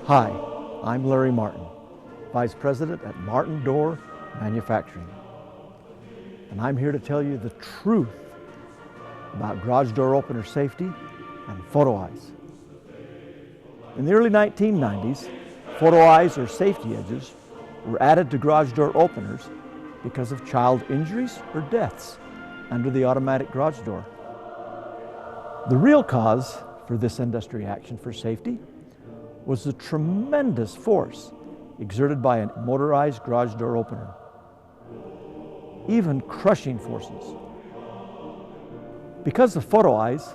Hi, I'm Larry Martin, Vice President at Martin Door Manufacturing. And I'm here to tell you the truth about garage door opener safety and photo eyes. In the early 1990s, photo eyes or safety edges were added to garage door openers because of child injuries or deaths under the automatic garage door. The real cause for this industry action for safety was the tremendous force exerted by a motorized garage door opener, even crushing forces. Because of photo eyes,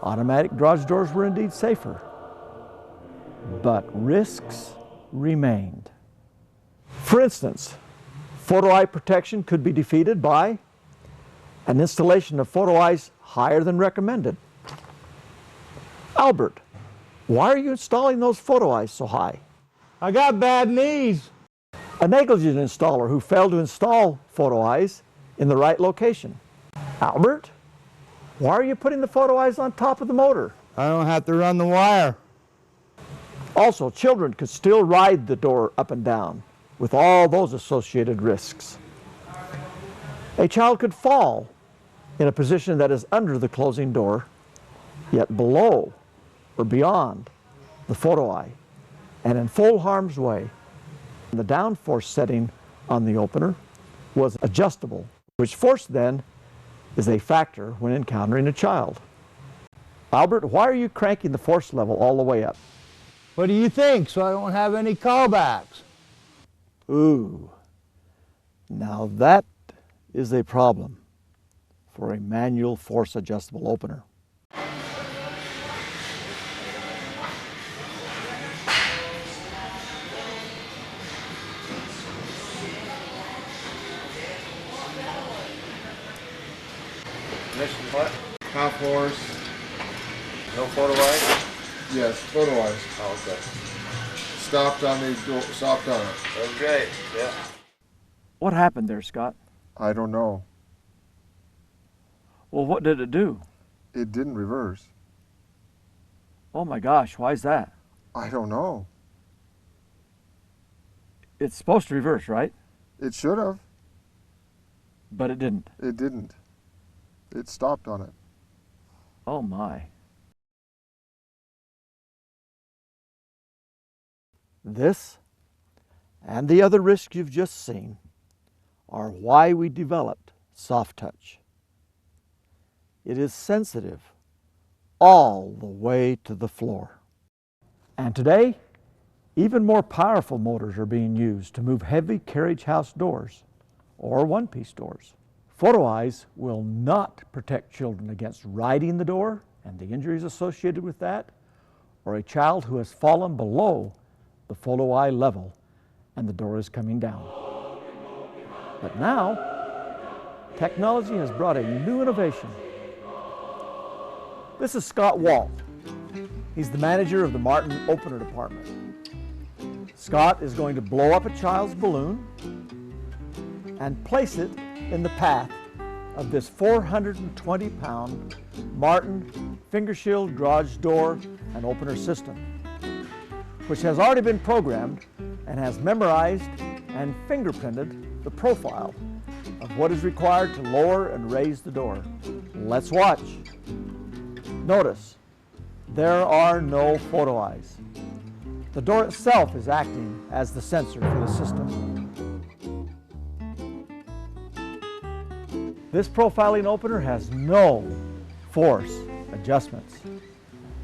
automatic garage doors were indeed safer, but risks remained. For instance, photo eye protection could be defeated by an installation of photo eyes higher than recommended. Albert, why are you installing those photo eyes so high? I got bad knees. A negligent installer who failed to install photo eyes in the right location. Albert, why are you putting the photo eyes on top of the motor? I don't have to run the wire. Also, children could still ride the door up and down with all those associated risks. A child could fall in a position that is under the closing door, yet below or beyond the photo eye and in full harm's way. The downforce setting on the opener was adjustable, which force then is a factor when encountering a child. Albert, why are you cranking the force level all the way up? What do you think, so I don't have any callbacks? Ooh, now that is a problem for a manual force adjustable opener. Ignition what? Half horse. No photo eye? Yes, photo eyes. Oh, okay. Stopped on the door, stopped on it. Okay, yeah. What happened there, Scott? I don't know. Well, what did it do? It didn't reverse. Oh my gosh, why is that? I don't know. It's supposed to reverse, right? It should have. But it didn't. It didn't. It stopped on it. Oh my. This and the other risks you've just seen are why we developed Soft Touch. It is sensitive all the way to the floor. And today, even more powerful motors are being used to move heavy carriage house doors or one-piece doors. Photo eyes will not protect children against riding the door and the injuries associated with that, or a child who has fallen below the photo eye level and the door is coming down. But now, technology has brought a new innovation. This is Scott Walt. He's the manager of the Martin Opener Department. Scott is going to blow up a child's balloon and place it in the path of this 420-pound Martin finger shield garage door and opener system, which has already been programmed and has memorized and fingerprinted the profile of what is required to lower and raise the door. Let's watch. Notice, there are no photo eyes. The door itself is acting as the sensor for the system. This profiling opener has no force adjustments.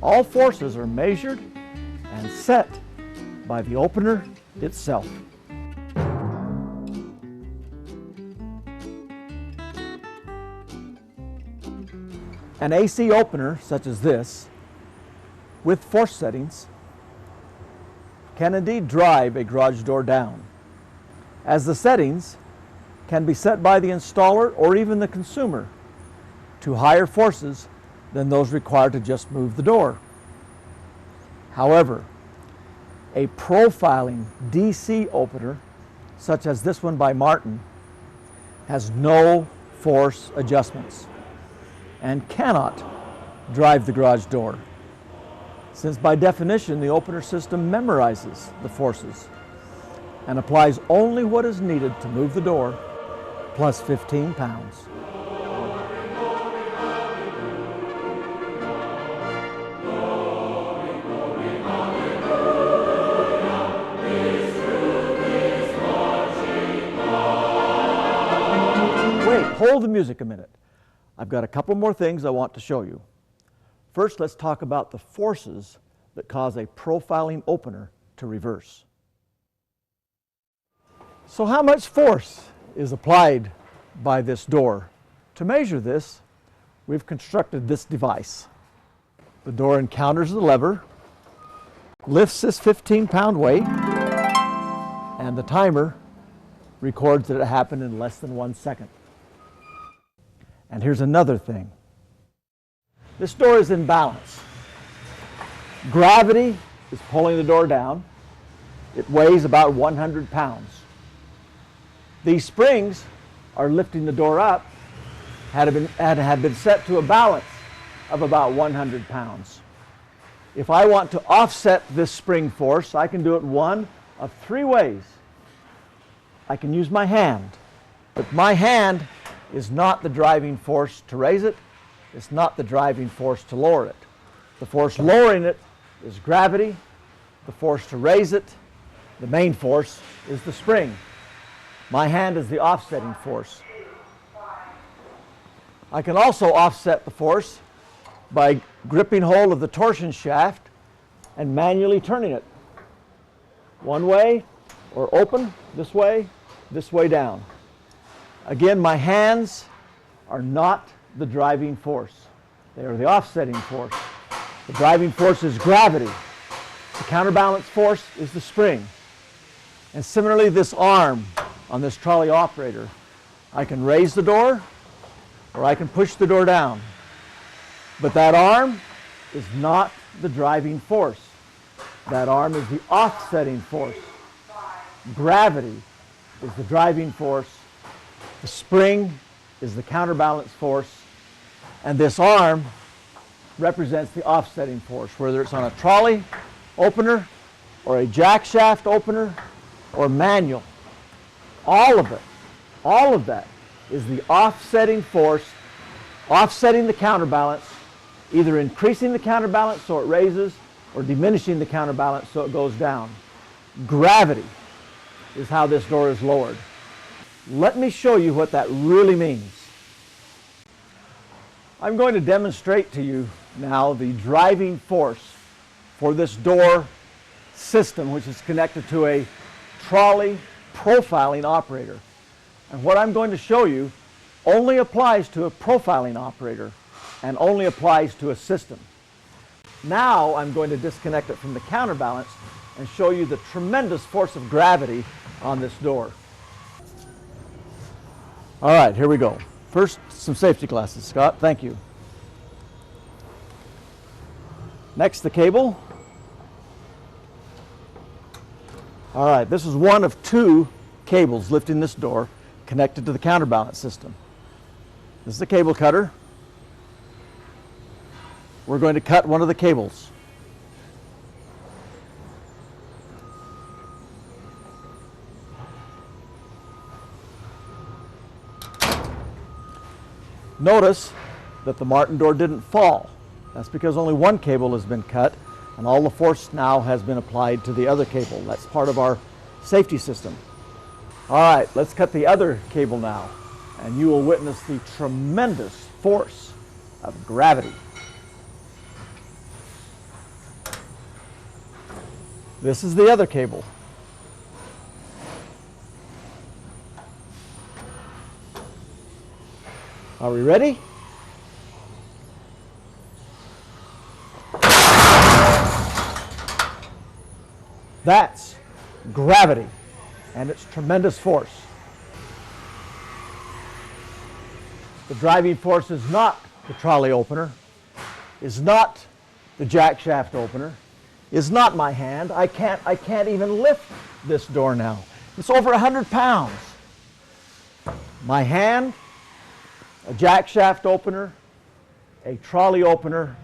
All forces are measured and set by the opener itself. An AC opener such as this, with force settings, can indeed drive a garage door down, as the settings can be set by the installer or even the consumer to higher forces than those required to just move the door. However, a profiling DC opener, such as this one by Martin, has no force adjustments and cannot drive the garage door. since by definition the opener system memorizes the forces and applies only what is needed to move the door plus 15 pounds. Wait, hold the music a minute. I've got a couple more things I want to show you. First, let's talk about the forces that cause a profiling opener to reverse. So how much force is applied by this door? To measure this, we've constructed this device. The door encounters the lever, lifts this 15-pound weight, and the timer records that it happened in less than 1 second. And here's another thing. This door is in balance. Gravity is pulling the door down. It weighs about 100 pounds. These springs are lifting the door up, had been set to a balance of about 100 pounds. If I want to offset this spring force, I can do it one of 3 ways. I can use my hand, but my hand is not the driving force to raise it. It's not the driving force to lower it. The force lowering it is gravity. The force to raise it, the main force, is the spring. My hand is the offsetting force. I can also offset the force by gripping hold of the torsion shaft and manually turning it one way, or open this way down. Again, my hands are not the driving force. They are the offsetting force. The driving force is gravity. The counterbalance force is the spring. And similarly, this arm on this trolley operator, I can raise the door or I can push the door down. But that arm is not the driving force. That arm is the offsetting force. Gravity is the driving force. The spring is the counterbalance force. And this arm represents the offsetting force, whether it's on a trolley opener or a jack shaft opener or manual. All of that is the offsetting force, offsetting the counterbalance, either increasing the counterbalance so it raises or diminishing the counterbalance so it goes down. Gravity is how this door is lowered. Let me show you what that really means. I'm going to demonstrate to you now the driving force for this door system, which is connected to a trolley profiling operator. And what I'm going to show you only applies to a profiling operator and only applies to a system. Now I'm going to disconnect it from the counterbalance and show you the tremendous force of gravity on this door. All right, here we go. First, some safety glasses, Scott. Thank you. Next, the cable. All right, this is one of 2 cables lifting this door connected to the counterbalance system. This is the cable cutter. We're going to cut one of the cables. Notice that the Martin door didn't fall. That's because only one cable has been cut and all the force now has been applied to the other cable. That's part of our safety system. All right, let's cut the other cable now, and you will witness the tremendous force of gravity. This is the other cable. Are we ready? That's gravity and its tremendous force. The driving force is not the trolley opener, is not the jack shaft opener, is not my hand. I can't even lift this door now. It's over 100 pounds. My hand, a jack shaft opener, a trolley opener,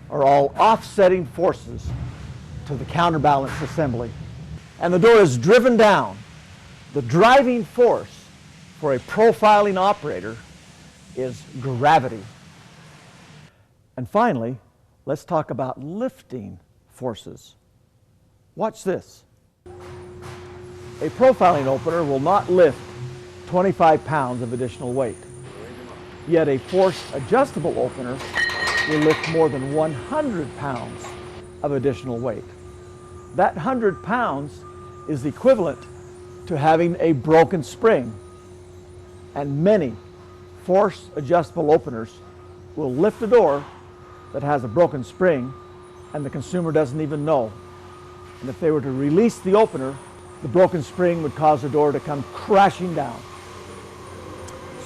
are all offsetting forces to the counterbalance assembly. And the door is driven down. The driving force for a profiling operator is gravity. And finally, let's talk about lifting forces. Watch this. A profiling opener will not lift 25 pounds of additional weight. Yet a force adjustable opener will lift more than 100 pounds of additional weight. That 100 pounds is equivalent to having a broken spring. And many force adjustable openers will lift a door that has a broken spring and the consumer doesn't even know. And if they were to release the opener, the broken spring would cause the door to come crashing down.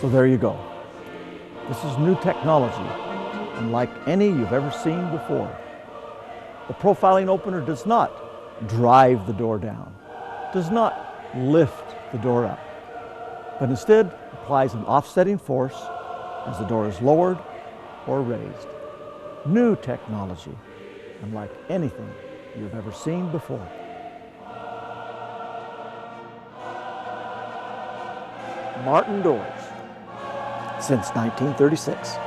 So there you go. This is new technology, unlike any you've ever seen before. The profiling opener does not drive the door down, does not lift the door up, but instead applies an offsetting force as the door is lowered or raised. New technology, unlike anything you've ever seen before. Martin Doors, since 1936.